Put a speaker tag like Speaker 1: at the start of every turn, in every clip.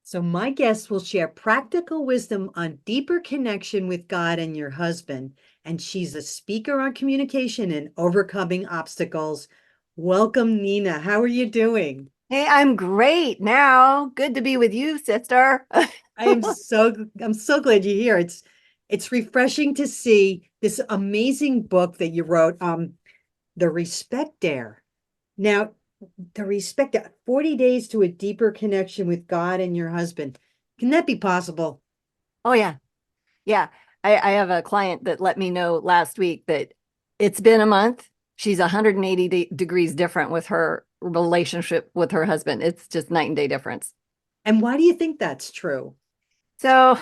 Speaker 1: So, my guest will share practical wisdom on deeper connection with God and your husband. And she's a speaker on communication and overcoming obstacles. Welcome, Nina. How are you doing?
Speaker 2: Hey, I'm great now. Good to be with you, sister.
Speaker 1: I'm so glad you're here. It's refreshing to see this amazing book that you wrote, The Respect Dare. Now, the respect 40 days to a deeper connection with God and your husband. Can that be possible?
Speaker 2: Oh, yeah. Yeah. I have a client that let me know last week that it's been a month. She's 180 degrees different with her relationship with her husband. It's just night and day difference.
Speaker 1: And why do you think that's true?
Speaker 2: So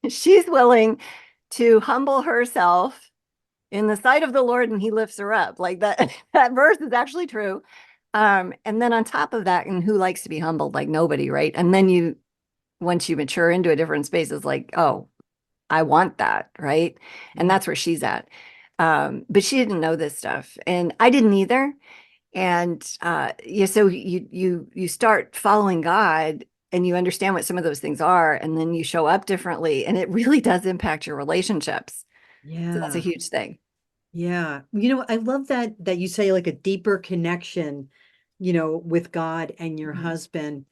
Speaker 2: she's willing to humble herself in the sight of the Lord and he lifts her up. Like that, that verse is actually true. And then on top of that, and who likes to be humbled? Like nobody, right? And then once you mature into a different space, it's like, oh, I want that, right? And
Speaker 1: Yeah.
Speaker 2: that's where she's at. But she didn't know this stuff, and I didn't either. And yeah, so you start following God, and you understand what some of those things are, and then you show up differently, and it really does impact your relationships. So that's a
Speaker 1: Yeah.
Speaker 2: huge thing.
Speaker 1: Yeah. I love that you say like a deeper connection, with God and your
Speaker 2: Mhm.
Speaker 1: husband.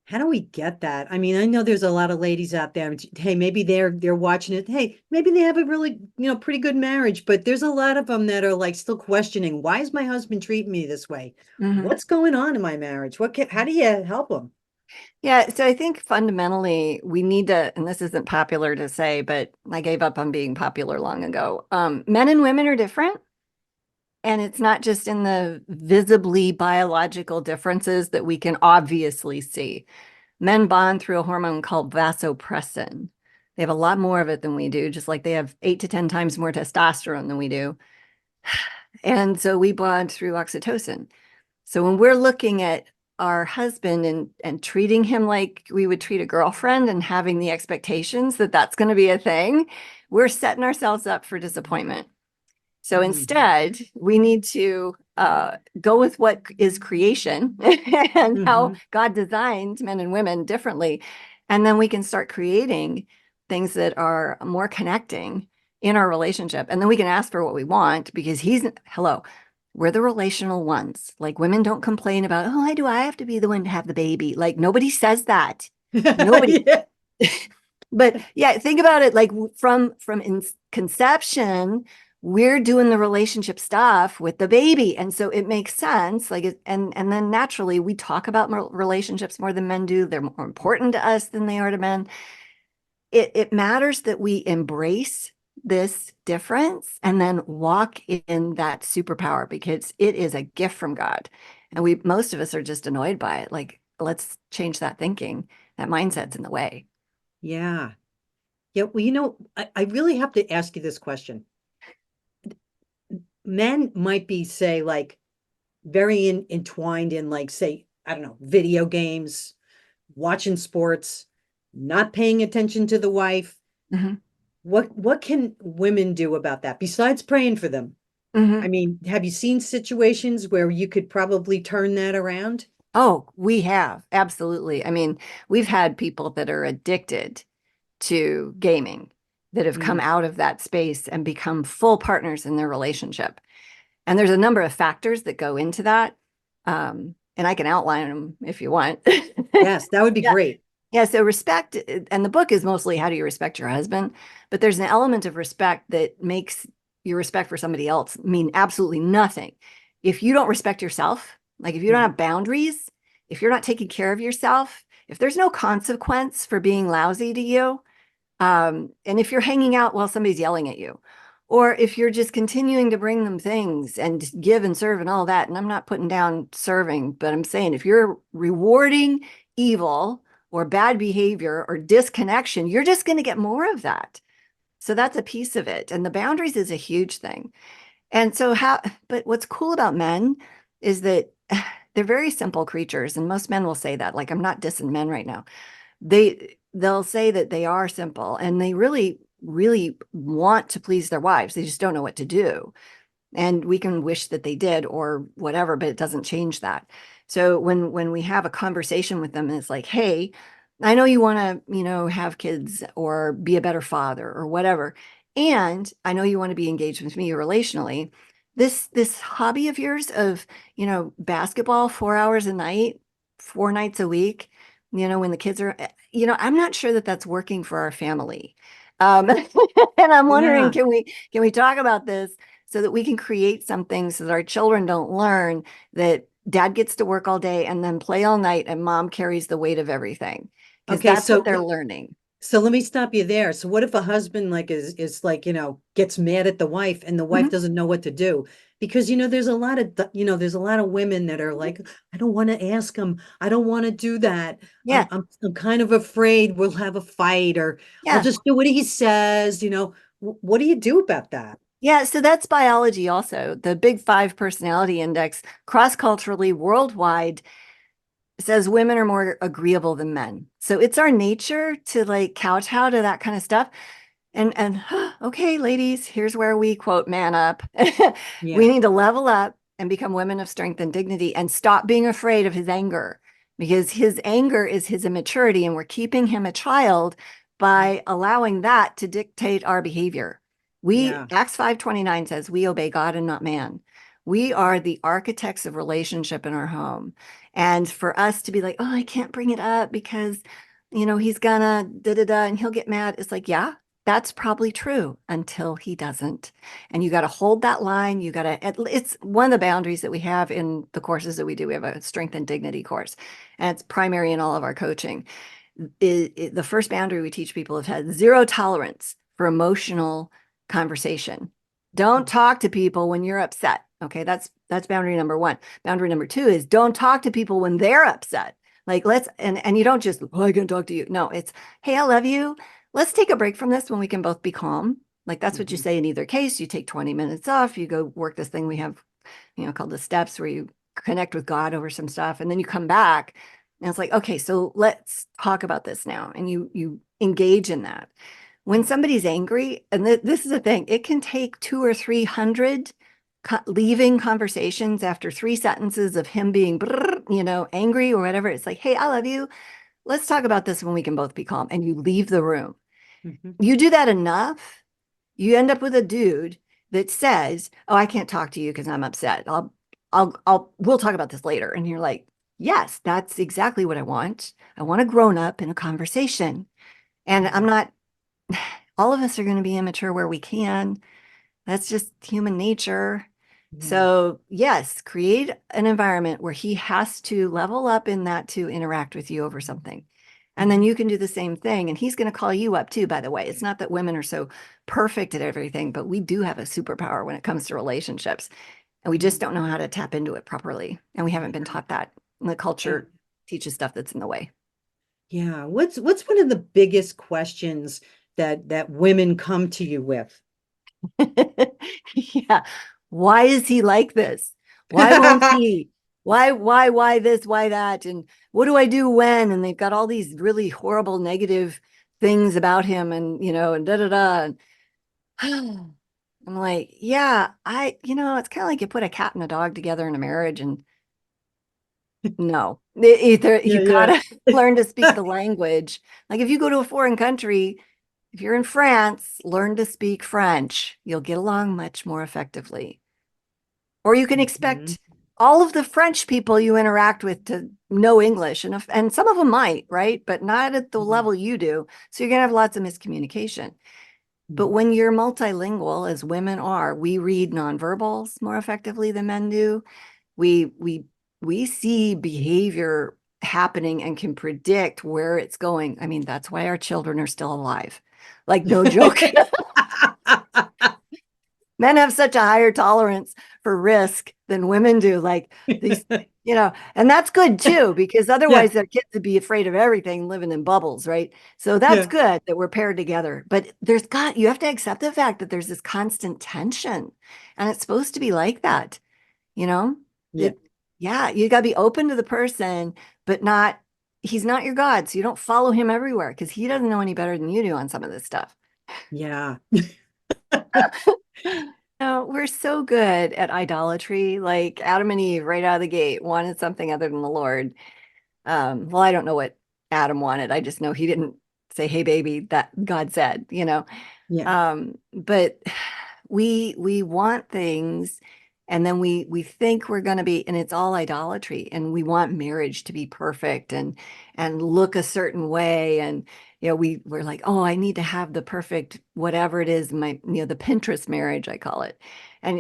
Speaker 1: How do we get that? I mean, I know there's a lot of ladies out there. Hey, maybe they're watching it. Hey, maybe they have a really, pretty good marriage, but there's a lot of them that are like still questioning, why is my husband treating me this way?
Speaker 2: Mhm.
Speaker 1: What's going on in my marriage? How do you help them?
Speaker 2: Yeah, so I think fundamentally we need to, and this isn't popular to say, but I gave up on being popular long ago. Men and women are different. And it's not just in the visibly biological differences that we can obviously see. Men bond through a hormone called vasopressin. They have a lot more of it than we do, just like they have 8 to 10 times more testosterone than we do. And so we bond through oxytocin. So when we're looking at our husband and treating him like we would treat a girlfriend and having the expectations that that's going to be a thing, we're setting ourselves up for disappointment. So
Speaker 1: Mm-hmm.
Speaker 2: instead, we need to go with what is creation and how
Speaker 1: Mm-hmm.
Speaker 2: God designed men and women differently. And then we can start creating things that are more connecting in our relationship. And then we can ask for what we want because hello, we're the relational ones. Like women don't complain about, oh, why do I have to be the one to have the baby? Like nobody says that. Nobody.
Speaker 1: Yeah.
Speaker 2: But yeah, think about it like from conception, we're doing the relationship stuff with the baby, and so it makes sense. And then naturally, we talk about relationships more than men do. They're more important to us than they are to men. It matters that we embrace this difference and then walk in that superpower because it is a gift from God, and we most of us are just annoyed by it. Like, let's change that thinking. That mindset's in the way.
Speaker 1: Yeah. Yeah. Well, I really have to ask you this question. Men might be, say, like very entwined in, like, say, I don't know, video games, watching sports, not paying attention to the wife.
Speaker 2: Mhm.
Speaker 1: What can women do about that besides praying for them? I
Speaker 2: Mhm.
Speaker 1: mean, have you seen situations where you could probably turn that around?
Speaker 2: Oh, we have. Absolutely. I mean, we've had people that are addicted to gaming that have come
Speaker 1: Mm,
Speaker 2: out of that space and become full partners in their relationship. And there's a number of factors that go into that. And I can outline them if you want.
Speaker 1: yes, that would be
Speaker 2: Yeah.
Speaker 1: great.
Speaker 2: Yeah. So respect, and the book is mostly how do you respect your husband? But there's an element of respect that makes your respect for somebody else mean absolutely nothing. If you don't respect yourself, like if you don't
Speaker 1: Mhm.
Speaker 2: have boundaries, if you're not taking care of yourself, if there's no consequence for being lousy to you, and if you're hanging out while somebody's yelling at you, or if you're just continuing to bring them things and give and serve and all that, and I'm not putting down serving, but I'm saying if you're rewarding evil or bad behavior or disconnection, you're just going to get more of that. So that's a piece of it. And the boundaries is a huge thing. And so but what's cool about men is that they're very simple creatures. And most men will say that, like, I'm not dissing men right now. They'll say that they are simple and they really, really want to please their wives. They just don't know what to do. And we can wish that they did or whatever, but it doesn't change that. So when we have a conversation with them and it's like, hey, I know you want to, have kids or be a better father or whatever. And I know you want to be engaged with me relationally. This hobby of yours of, basketball 4 hours a night, 4 nights a week, when the kids are, I'm not sure that that's working for our family. And I'm wondering,
Speaker 1: Yeah.
Speaker 2: can we talk about this so that we can create something so that our children don't learn that dad gets to work all day and then play all night and mom carries the weight of everything because
Speaker 1: Okay,
Speaker 2: that's what
Speaker 1: so
Speaker 2: they're learning.
Speaker 1: so let me stop you there. So what if a husband like is like, gets mad at the wife and the wife
Speaker 2: Mhm.
Speaker 1: doesn't know what to do? Because there's a lot of there's a lot of women that are like, I don't want to ask him. I don't want to do that.
Speaker 2: Yeah,
Speaker 1: I'm kind of afraid we'll have a fight or I'll
Speaker 2: yeah,
Speaker 1: just do what he says. What do you do about that?
Speaker 2: yeah. So that's biology also. The Big Five personality index, cross-culturally, worldwide, says women are more agreeable than men. So it's our nature to like kowtow to that kind of stuff. And okay, ladies, here's where we quote man up. We
Speaker 1: Yeah.
Speaker 2: need to level up and become women of strength and dignity and stop being afraid of his anger because his anger is his immaturity and we're keeping him a child by allowing that to dictate our behavior. We
Speaker 1: Yeah.
Speaker 2: Acts 5:29 says we obey God and not man. We are the architects of relationship in our home. And for us to be like, oh, I can't bring it up because he's gonna da da da and he'll get mad. It's like, yeah, that's probably true until he doesn't. And you got to hold that line. You got to, it's one of the boundaries that we have in the courses that we do. We have a strength and dignity course, and it's primary in all of our coaching. The first boundary we teach people have had zero tolerance for emotional conversation. Don't talk to people when you're upset. Okay, that's boundary number one. Boundary number two is don't talk to people when they're upset. Like and you don't just, oh, I can talk to you. No, it's, hey, I love you. Let's take a break from this when we can both be calm. Like that's what you
Speaker 1: Mhm.
Speaker 2: say in either case. You take 20 minutes off, you go work this thing we have, called the steps where you connect with God over some stuff, and then you come back and it's like, okay, so let's talk about this now. And you engage in that. When somebody's angry, and this is the thing, it can take 2 or 300 leaving conversations after 3 sentences of him being, angry or whatever. It's like, hey, I love you. Let's talk about this when we can both be calm. And you leave the room.
Speaker 1: Mhm.
Speaker 2: You do that enough, you end up with a dude that says, "Oh, I can't talk to you because I'm upset. We'll talk about this later." And you're like, "Yes, that's exactly what I want. I want a grown up in a conversation." And I'm
Speaker 1: Mhm.
Speaker 2: not, all of us are going to be immature where we can. That's just human nature.
Speaker 1: Yeah.
Speaker 2: So, yes, create an environment where he has to level up in that to interact with you over something. And then
Speaker 1: Mhm.
Speaker 2: you can do the same thing. And he's going to call you up too, by the way. It's not that women are so perfect at everything, but we do have a superpower when it comes to relationships. And we just
Speaker 1: Mhm.
Speaker 2: don't know how to tap into it properly. And we haven't been taught that. And the
Speaker 1: And
Speaker 2: culture teaches stuff that's in the way.
Speaker 1: yeah, what's one of the biggest questions that women come to you with?
Speaker 2: Yeah. Why is he like this? Why won't he? Why this? Why that? And what do I do when? And they've got all these really horrible negative things about him and, and da da da. And I'm like, yeah, it's kind of like you put a cat and a dog together in a marriage and no, either
Speaker 1: Yeah,
Speaker 2: you
Speaker 1: yeah.
Speaker 2: gotta learn to speak the language. Like if you go to a foreign country, if you're in France, learn to speak French. You'll get along much more effectively. Or you can
Speaker 1: Mhm.
Speaker 2: expect all of the French people you interact with to know English, and some of them might, right? But not at the
Speaker 1: Mhm.
Speaker 2: level you do. So you're gonna have lots of miscommunication. But
Speaker 1: Mhm.
Speaker 2: when you're multilingual, as women are, we read nonverbals more effectively than men do. We see behavior happening and can predict where it's going. I mean, that's why our children are still alive. Like, no joke. Men have such a higher tolerance for risk than women do. Like these, and that's good too, because
Speaker 1: Yeah,
Speaker 2: otherwise their kids would be afraid of everything living in bubbles, right? So that's
Speaker 1: yeah,
Speaker 2: good that we're paired together. But you have to accept the fact that there's this constant tension and it's supposed to be like that, you know?
Speaker 1: yeah,
Speaker 2: It, yeah, you got to be open to the person, but he's not your God. So you don't follow him everywhere because he doesn't know any better than you do on some of this stuff.
Speaker 1: yeah.
Speaker 2: No, we're so good at idolatry. Like Adam and Eve right out of the gate wanted something other than the Lord. Well, I don't know what Adam wanted. I just know he didn't say, "Hey, baby," that God said, you know.
Speaker 1: Yeah.
Speaker 2: But we want things, and then we think we're going to be, and it's all idolatry, and we want marriage to be perfect and look a certain way, and we're like, oh, I need to have the perfect whatever it is, my the Pinterest marriage, I call it. And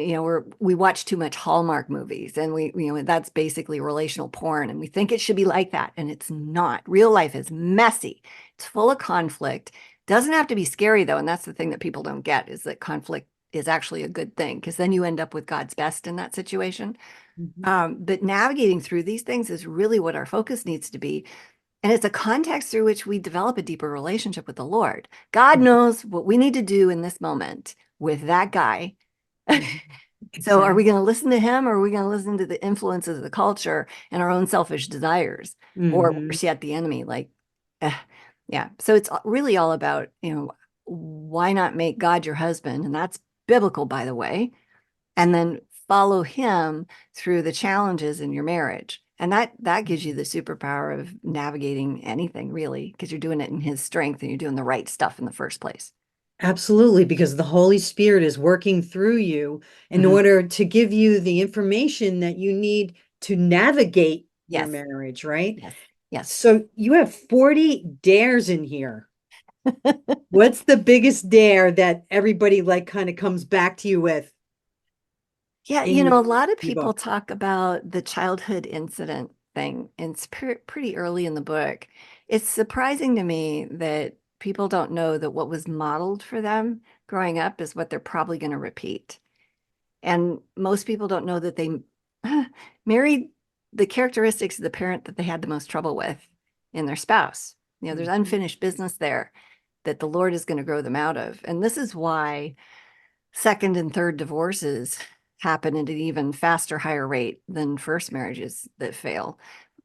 Speaker 2: we watch too much Hallmark movies, and we that's basically relational porn, and we think it should be like that, and it's not. Real life is messy. It's full of conflict. Doesn't have to be scary though, and that's the thing that people don't get, is that conflict is actually a good thing, because then you end up with God's best in that situation.
Speaker 1: Mhm.
Speaker 2: But navigating through these things is really what our focus needs to be. And it's a context through which we develop a deeper relationship with the Lord. God
Speaker 1: Mhm.
Speaker 2: knows what we need to do in this moment with that guy.
Speaker 1: Mhm.
Speaker 2: So are we
Speaker 1: Exactly.
Speaker 2: going to listen to him, or are we going to listen to the influences of the culture and our own selfish desires? Or
Speaker 1: Hmm.
Speaker 2: worse yet, the enemy? Like, eh, yeah. So it's really all about, why not make God your husband? And that's biblical, by the way. And then follow him through the challenges in your marriage. And that gives you the superpower of navigating anything, really, because you're doing it in his strength and you're doing the right stuff in the first place.
Speaker 1: Absolutely, because the Holy Spirit is working through you in
Speaker 2: Mhm.
Speaker 1: order to give you the information that you need to navigate your
Speaker 2: Yes,
Speaker 1: marriage, right?
Speaker 2: yes, yes.
Speaker 1: So you have 40 dares in here. What's the biggest dare that everybody like kind of comes back to you with
Speaker 2: Yeah,
Speaker 1: in
Speaker 2: a lot of
Speaker 1: your
Speaker 2: people
Speaker 1: book?
Speaker 2: talk about the childhood incident thing, and it's pretty early in the book. It's surprising to me that people don't know that what was modeled for them growing up is what they're probably going to repeat. And most people don't know that they married the characteristics of the parent that they had the most trouble with in their spouse. There's
Speaker 1: Mhm.
Speaker 2: unfinished business there that the Lord is going to grow them out of. And this is why second and third divorces happen at an even faster, higher rate than first marriages that fail.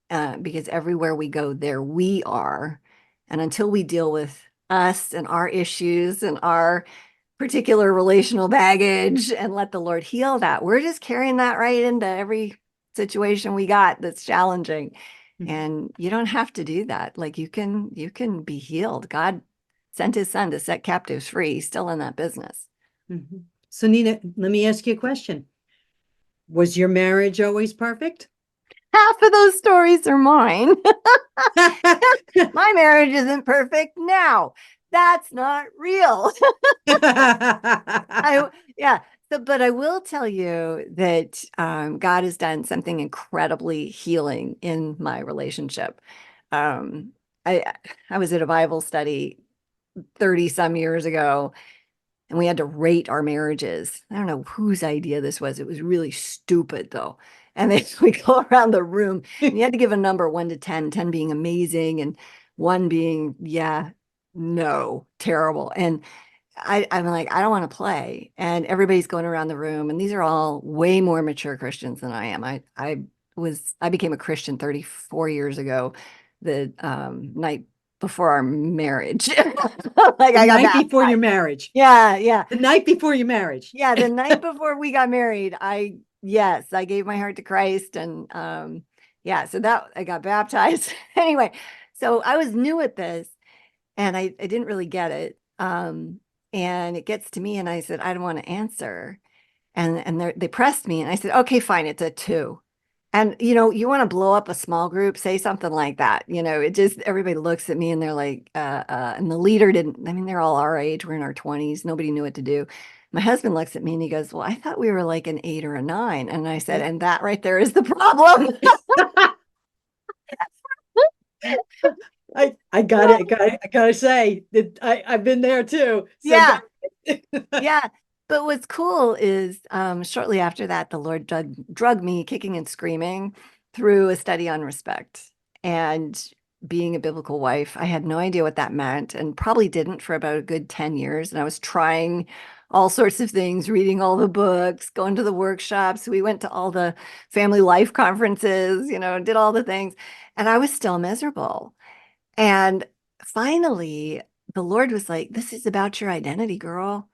Speaker 2: Because everywhere we go, there we are. And until we deal with us and our issues and our particular relational baggage and let the Lord heal that, we're just carrying that right into every situation we got that's challenging.
Speaker 1: Mhm.
Speaker 2: And you don't have to do that. Like, you can be healed. God sent his son to set captives free. He's still in that business.
Speaker 1: Mhm. So Nina, let me ask you a question. Was your marriage always perfect?
Speaker 2: Half of those stories are mine. My marriage isn't perfect now. That's not real. I yeah. So, but I will tell you that God has done something incredibly healing in my relationship. Um, I I was at a Bible study 30 some years ago, and we had to rate our marriages. I don't know whose idea this was. It was really stupid though. And then we go around the room, and you had to give a number 1 to 10, 10 being amazing and one being, yeah, no, terrible. And I'm like, I don't want to play. And everybody's going around the room, and these are all way more mature Christians than I am. I became a Christian 34 years ago, the night before our marriage. Like,
Speaker 1: The
Speaker 2: I got
Speaker 1: night before your
Speaker 2: baptized.
Speaker 1: marriage.
Speaker 2: Yeah, yeah.
Speaker 1: The night before your marriage.
Speaker 2: Yeah, the night before we got married, yes, I gave my heart to Christ, and yeah, so that I got baptized. Anyway, so I was new at this, and I didn't really get it. And it gets to me, and I said, I don't want to answer. And they pressed me, and I said, okay, fine, it's a 2. And you want to blow up a small group, say something like that. It just, everybody looks at me and they're like, and the leader didn't, I mean, they're all our age, we're in our 20s, nobody knew what to do. My husband looks at me and he goes, well, I thought we were like an 8 or a 9. And I said,
Speaker 1: Yeah.
Speaker 2: and that right there is the problem.
Speaker 1: I got it. I gotta say that I've been there too. So go.
Speaker 2: Yeah. Yeah. But what's cool is shortly after that, the Lord drug me kicking and screaming through a study on respect and being a biblical wife. I had no idea what that meant, and probably didn't for about a good 10 years. And I was trying all sorts of things, reading all the books, going to the workshops. We went to all the family life conferences, did all the things. And I was still miserable. And finally, the Lord was like, this is about your identity, girl.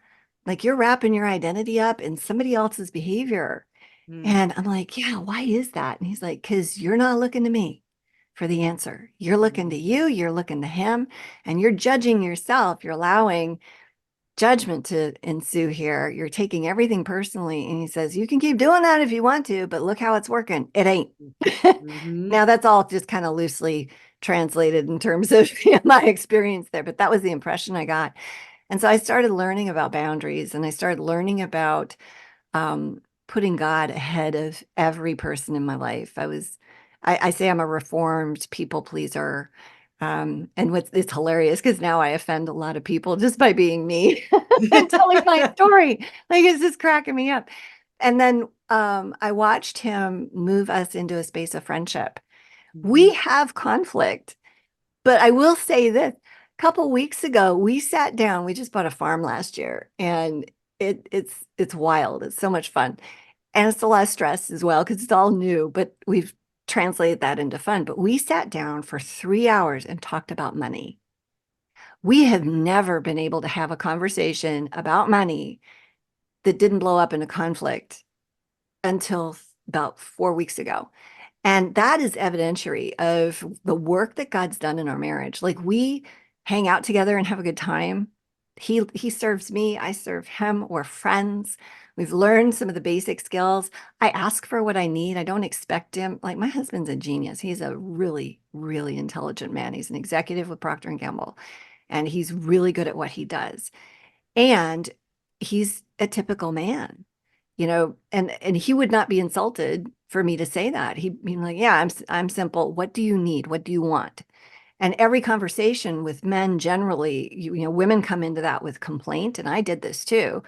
Speaker 2: Like, you're wrapping your identity up in somebody else's behavior.
Speaker 1: Hmm.
Speaker 2: And I'm like, yeah, why is that? And he's like, because you're not looking to me. for the answer. You're looking to you, you're looking to him, and you're judging yourself. You're allowing judgment to ensue here. You're taking everything personally. And he says, you can keep doing that if you want to, but look how it's working. It ain't.
Speaker 1: Mm-hmm.
Speaker 2: Now, that's all just kind of loosely translated in terms of my experience there, but that was the impression I got. And so I started learning about boundaries and I started learning about putting God ahead of every person in my life. I say I'm a reformed people pleaser. And it's hilarious because now I offend a lot of people just by being me and telling my story. Like it's just cracking me up. And then I watched him move us into a space of friendship.
Speaker 1: Mhm.
Speaker 2: We have conflict, but I will say this. A couple weeks ago, we sat down. We just bought a farm last year, and it's wild. It's so much fun. And it's a lot of stress as well because it's all new, but we've translated that into fun. But we sat down for 3 hours and talked about money. We have never been able to have a conversation about money that didn't blow up in a conflict until about 4 weeks ago. And that is evidentiary of the work that God's done in our marriage. Like we hang out together and have a good time. He serves me, I serve him. We're friends. We've learned some of the basic skills. I ask for what I need. I don't expect him. Like my husband's a genius. He's a really, really intelligent man. He's an executive with Procter and Gamble, and he's really good at what he does. And he's a typical man, and he would not be insulted for me to say that. He'd be like, "Yeah, I'm simple. What do you need? What do you want?" And every conversation with men generally, women come into that with complaint, and I did this too.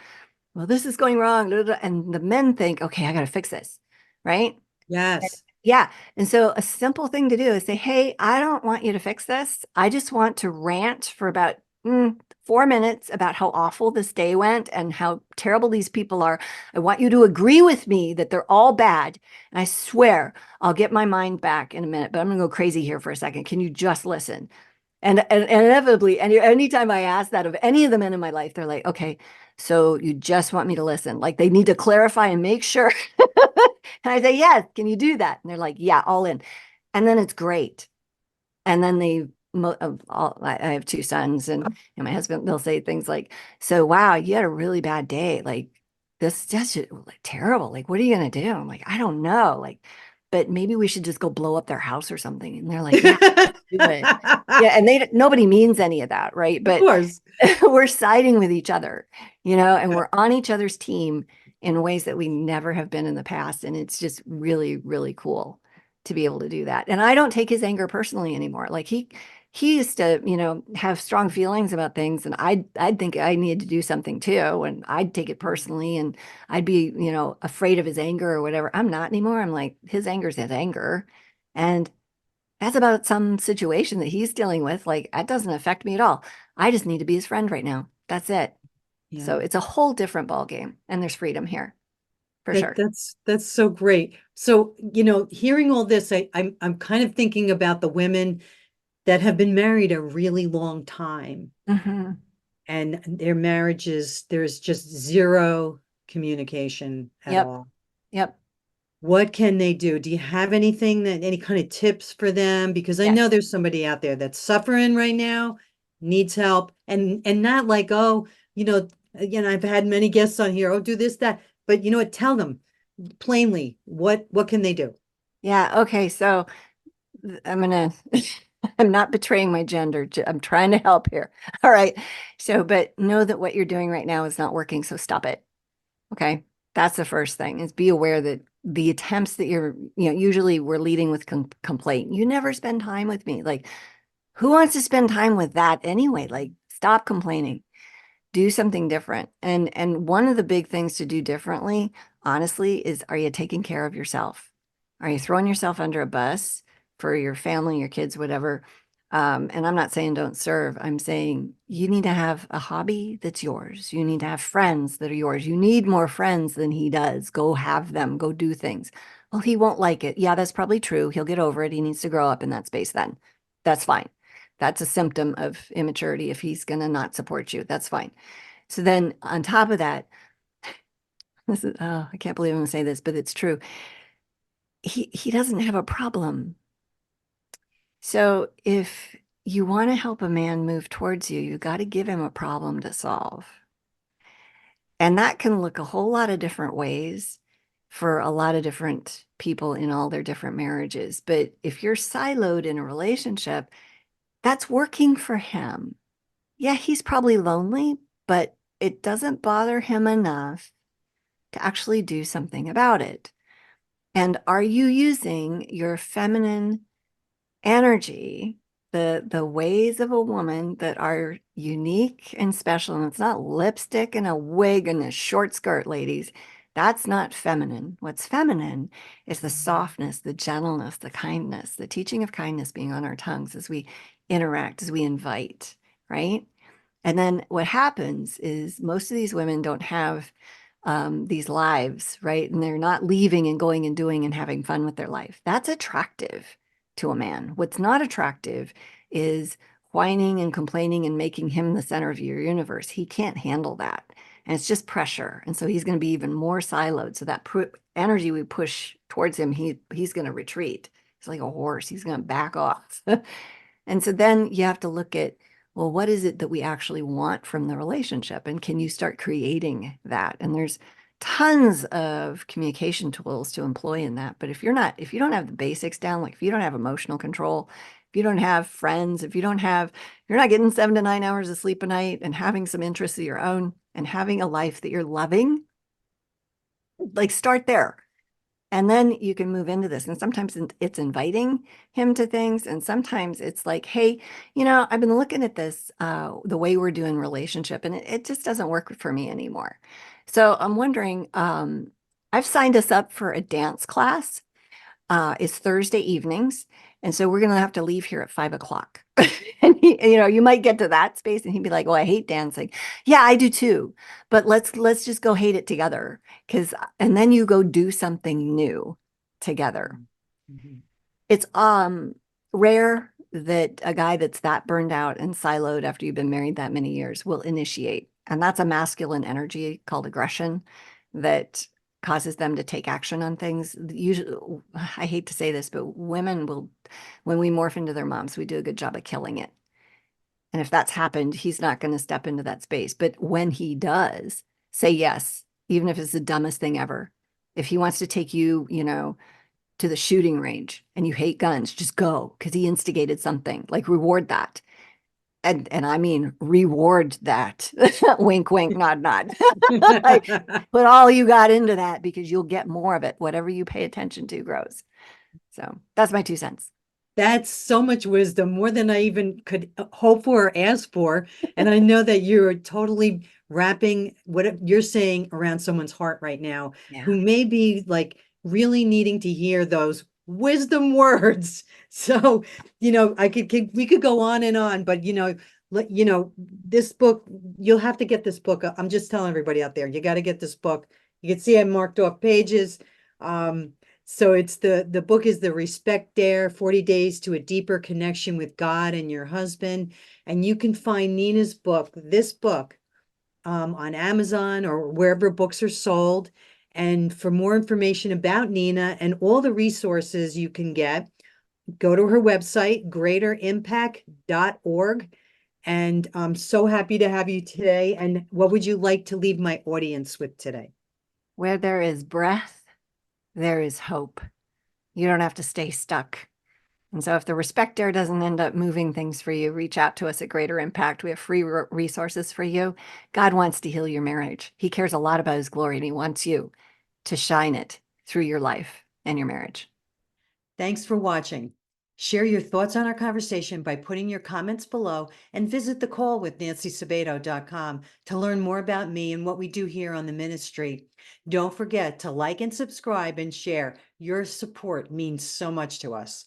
Speaker 2: Well, this is going wrong, and the men think, "Okay, I got to fix this," right?
Speaker 1: Yes.
Speaker 2: Yeah. And so a simple thing to do is say, hey, I don't want you to fix this. I just want to rant for about 4 minutes about how awful this day went and how terrible these people are. I want you to agree with me that they're all bad. And I swear I'll get my mind back in a minute, but I'm going to go crazy here for a second. Can you just listen? And inevitably, anytime I ask that of any of the men in my life, they're like, okay, so you just want me to listen. Like they need to clarify and make sure. And I say, yes, can you do that? And they're like, yeah, all in. And then it's great. And then I have two sons and my husband, they'll say things like, so, wow, you had a really bad day. Like this just like, terrible. Like, what are you going to do? I'm like, I don't know. Like, but maybe we should just go blow up their house or something. And they're like, yeah, do it. Yeah. And nobody means any of that. Right.
Speaker 1: Of
Speaker 2: But
Speaker 1: course.
Speaker 2: we're siding with each other, and
Speaker 1: Yeah.
Speaker 2: we're on each other's team in ways that we never have been in the past. And it's just really, really cool to be able to do that. And I don't take his anger personally anymore. Like he used to, have strong feelings about things, and I'd think I needed to do something too, and I'd take it personally, and I'd be, afraid of his anger or whatever. I'm not anymore. I'm like, his anger is his anger, and that's about some situation that he's dealing with. Like, that doesn't affect me at all. I just need to be his friend right now. That's it. So
Speaker 1: Yeah.
Speaker 2: it's a whole different ball game, and there's freedom here for
Speaker 1: That
Speaker 2: sure.
Speaker 1: that's so great. So, hearing all this, I'm kind of thinking about the women that have been married a really long time
Speaker 2: Hmm.
Speaker 1: and their marriages, there's just zero communication at
Speaker 2: Yep.
Speaker 1: all.
Speaker 2: Yep.
Speaker 1: What can they do? Do you have any kind of tips for them? Because I know
Speaker 2: Yes.
Speaker 1: there's somebody out there that's suffering right now, needs help, and not like, oh, again, I've had many guests on here, oh, do this, that. But you know what? Tell them plainly what can they do?
Speaker 2: Yeah. Okay. So I'm gonna I'm not betraying my gender. I'm trying to help here. All right. So, but know that what you're doing right now is not working, so stop it. Okay. That's the first thing is be aware that the attempts that usually we're leading with complaint. You never spend time with me. Like, who wants to spend time with that anyway? Like, stop complaining, do something different. And one of the big things to do differently, honestly, is are you taking care of yourself? Are you throwing yourself under a bus for your family, your kids, whatever? And I'm not saying don't serve. I'm saying you need to have a hobby that's yours. You need to have friends that are yours. You need more friends than he does. Go have them. Go do things. Well, he won't like it. Yeah, that's probably true. He'll get over it. He needs to grow up in that space then. That's fine. That's a symptom of immaturity if he's going to not support you. That's fine. So then on top of that, this is, oh, I can't believe I'm going to say this, but it's true. He doesn't have a problem So if you want to help a man move towards you, you got to give him a problem to solve. And that can look a whole lot of different ways for a lot of different people in all their different marriages. But if you're siloed in a relationship, that's working for him. Yeah, he's probably lonely, but it doesn't bother him enough to actually do something about it. And are you using your feminine energy, the ways of a woman that are unique and special? And it's not lipstick and a wig and a short skirt, ladies. That's not feminine. What's feminine is the softness, the gentleness, the kindness, the teaching of kindness being on our tongues as we interact, as we invite, right? And then what happens is most of these women don't have these lives, right? And they're not leaving and going and doing and having fun with their life. That's attractive to a man. What's not attractive is whining and complaining and making him the center of your universe. He can't handle that. And it's just pressure. And so he's going to be even more siloed. So that energy we push towards him, he's going to retreat. He's like a horse. He's going to back off. And so then you have to look at, well, what is it that we actually want from the relationship? And can you start creating that? And there's tons of communication tools to employ in that. But if you don't have the basics down, like if you don't have emotional control, if you don't have friends, if you're not getting 7 to 9 hours of sleep a night and having some interests of your own and having a life that you're loving, like start there. And then you can move into this. And sometimes it's inviting him to things. And sometimes it's like, hey, I've been looking at this, the way we're doing relationship, and it just doesn't work for me anymore. So I'm wondering, I've signed us up for a dance class. It's Thursday evenings. And so we're going to have to leave here at 5 o'clock. And you might get to that space and he'd be like, "Oh, I hate dancing." Yeah, I do too. But let's just go hate it together. And then you go do something new together.
Speaker 1: Mhm.
Speaker 2: It's rare that a guy that's that burned out and siloed after you've been married that many years will initiate. And that's a masculine energy called aggression that causes them to take action on things. Usually, I hate to say this, but women will, when we morph into their moms, we do a good job of killing it. And if that's happened, he's not going to step into that space. But when he does, say yes, even if it's the dumbest thing ever. If he wants to take you, to the shooting range and you hate guns, just go because he instigated something. Like reward that. And I mean reward that. Wink, wink, nod, nod. Like put all you got into that because you'll get more of it. Whatever you pay attention to grows. So that's my 2 cents.
Speaker 1: That's so much wisdom, more than I even could hope for or ask for. And I know that you're totally wrapping what you're saying around someone's heart right now,
Speaker 2: Yeah.
Speaker 1: who may be like really needing to hear those wisdom words. So, we could go on, but this book, you'll have to get this book. I'm just telling everybody out there, you got to get this book. You can see I marked off pages. Um, so it's the book is The Respect Dare, 40 Days to a Deeper Connection with God and Your Husband. And you can find Nina's book, this book, on Amazon or wherever books are sold. And for more information about Nina and all the resources you can get, go to her website, greaterimpact.org. And I'm so happy to have you today. And what would you like to leave my audience with today?
Speaker 2: Where there is breath, there is hope. You don't have to stay stuck. And so if the respect dare doesn't end up moving things for you, reach out to us at Greater Impact. We have free resources for you. God wants to heal your marriage. He cares a lot about his glory and he wants you to shine it through your life and your marriage.
Speaker 1: Thanks for watching. Share your thoughts on our conversation by putting your comments below and visit thecallwithNancySabato.com to learn more about me and what we do here on the ministry. Don't forget to like and subscribe and share. Your support means so much to us.